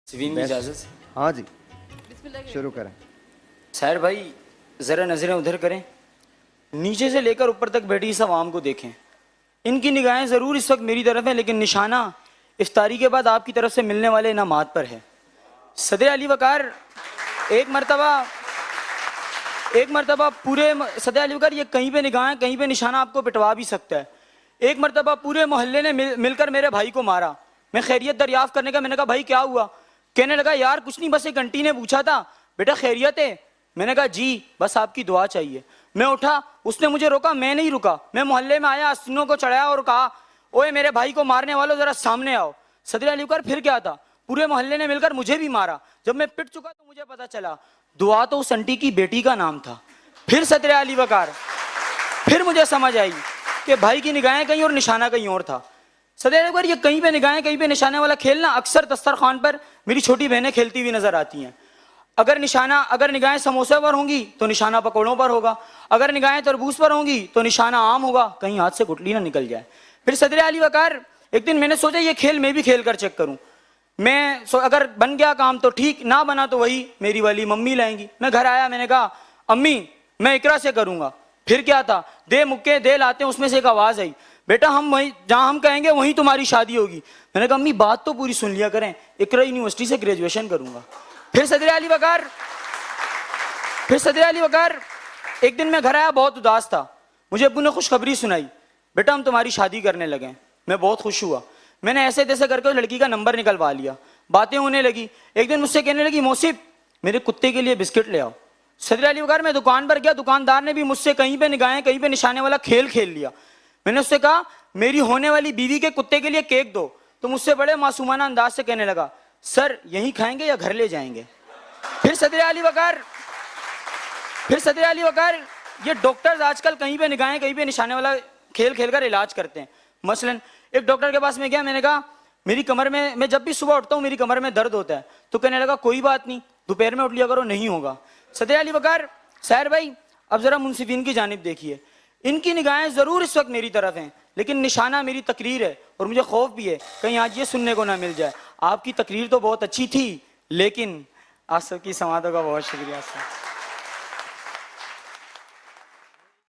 सिवीन की इजाज़त। हाँ जी, शुरू करें। सैर भाई ज़रा नज़रें उधर करें, नीचे से लेकर ऊपर तक बैठी इस आवाम को देखें। इनकी निगाहें ज़रूर इस वक्त मेरी तरफ हैं, लेकिन निशाना इफ्तारी के बाद आपकी तरफ से मिलने वाले इनामात पर है। सदर अली वकार एक मरतबा पूरे सदर अली वकार ये कहीं पे निगाहें कहीं पे निशाना आपको पिटवा भी सकता है। एक मरतबा पूरे मोहल्ले ने मिलकर मेरे भाई को मारा। मैं खैरियत दरियाफ्त करने का, मैंने कहा भाई क्या हुआ? कहने लगा यार कुछ नहीं, बस एक आंटी ने पूछा था बेटा खैरियत है? मैंने कहा जी बस आपकी दुआ चाहिए। मैं उठा, उसने मुझे रोका, मैं नहीं रुका। मैं मोहल्ले में आया, आस्तीनों को चढ़ाया और कहा ओए मेरे भाई को मारने वालों जरा सामने आओ। सदर अली वकार फिर क्या था, पूरे मोहल्ले ने मिलकर मुझे भी मारा। जब मैं पिट चुका तो मुझे पता चला दुआ तो उस आंटी की बेटी का नाम था। फिर सदर अली वकार, फिर मुझे समझ आई कि भाई की निगाहें कहीं और निशाना कहीं और था। सदर अली वकार ये कहीं पे निगाहें कहीं पे निशाने वाला खेलना अक्सर दस्तरखान पर मेरी छोटी बहनें खेलती हुई नजर आती हैं। अगर निगाहें समोसे पर होंगी तो निशाना पकौड़ों पर होगा, अगर निगाहें तरबूज पर होंगी तो निशाना आम होगा, कहीं हाथ से गुठली ना निकल जाए। फिर सदर अली वकार एक दिन मैंने सोचा ये खेल मैं भी खेल कर चेक करूं। अगर बन गया काम तो ठीक, ना बना तो वही मेरी वाली मम्मी लाएंगी। मैं घर आया, मैंने कहा अम्मी मैं इकरा से करूंगा। फिर क्या था, दे मुक्के दे लाते उसमें से एक आवाज आई बेटा हम वहीं जहां हम कहेंगे वहीं तुम्हारी शादी होगी। मैंने कहा अम्मी बात तो पूरी सुन लिया करें, इकरा यूनिवर्सिटी से ग्रेजुएशन करूंगा। फिर सदर अली वकार एक दिन मैं घर आया, बहुत उदास था। मुझे अब्बू ने खुशखबरी सुनाई बेटा हम तुम्हारी शादी करने लगे। मैं बहुत खुश हुआ। मैंने ऐसे तैसे करके उस लड़की का नंबर निकलवा लिया, बातें होने लगी। एक दिन मुझसे कहने लगी मौसिफ मेरे कुत्ते के लिए बिस्किट ले आओ। सदर अली वकार मैं दुकान पर गया, दुकानदार ने भी मुझसे कहीं पे निगाहें कहीं पे निशाने वाला खेल खेल लिया। मैंने उससे कहा मेरी होने वाली बीवी के कुत्ते के लिए केक दो, तो मुझसे बड़े मासूमाना अंदाज से कहने लगा सर यहीं खाएंगे या घर ले जाएंगे। फिर सदर अली वकार ये डॉक्टर्स आजकल कहीं पे निगाहें कहीं पे निशाने वाला खेल खेल कर इलाज करते हैं। मसलन एक डॉक्टर के पास में गया, मैंने कहा मेरी कमर में, मैं जब भी सुबह उठता हूँ मेरी कमर में दर्द होता है। तो कहने लगा कोई बात नहीं दोपहर में उठ लिया करो, नहीं होगा। सदर अली वकार सैर भाई अब जरा मुंसिफिन की जानिब देखिए, इनकी निगाहें जरूर इस वक्त मेरी तरफ हैं, लेकिन निशाना मेरी तकरीर है और मुझे खौफ भी है कहीं आज ये सुनने को ना मिल जाए आपकी तकरीर तो बहुत अच्छी थी, लेकिन आप सबकी समातों का बहुत शुक्रिया सर।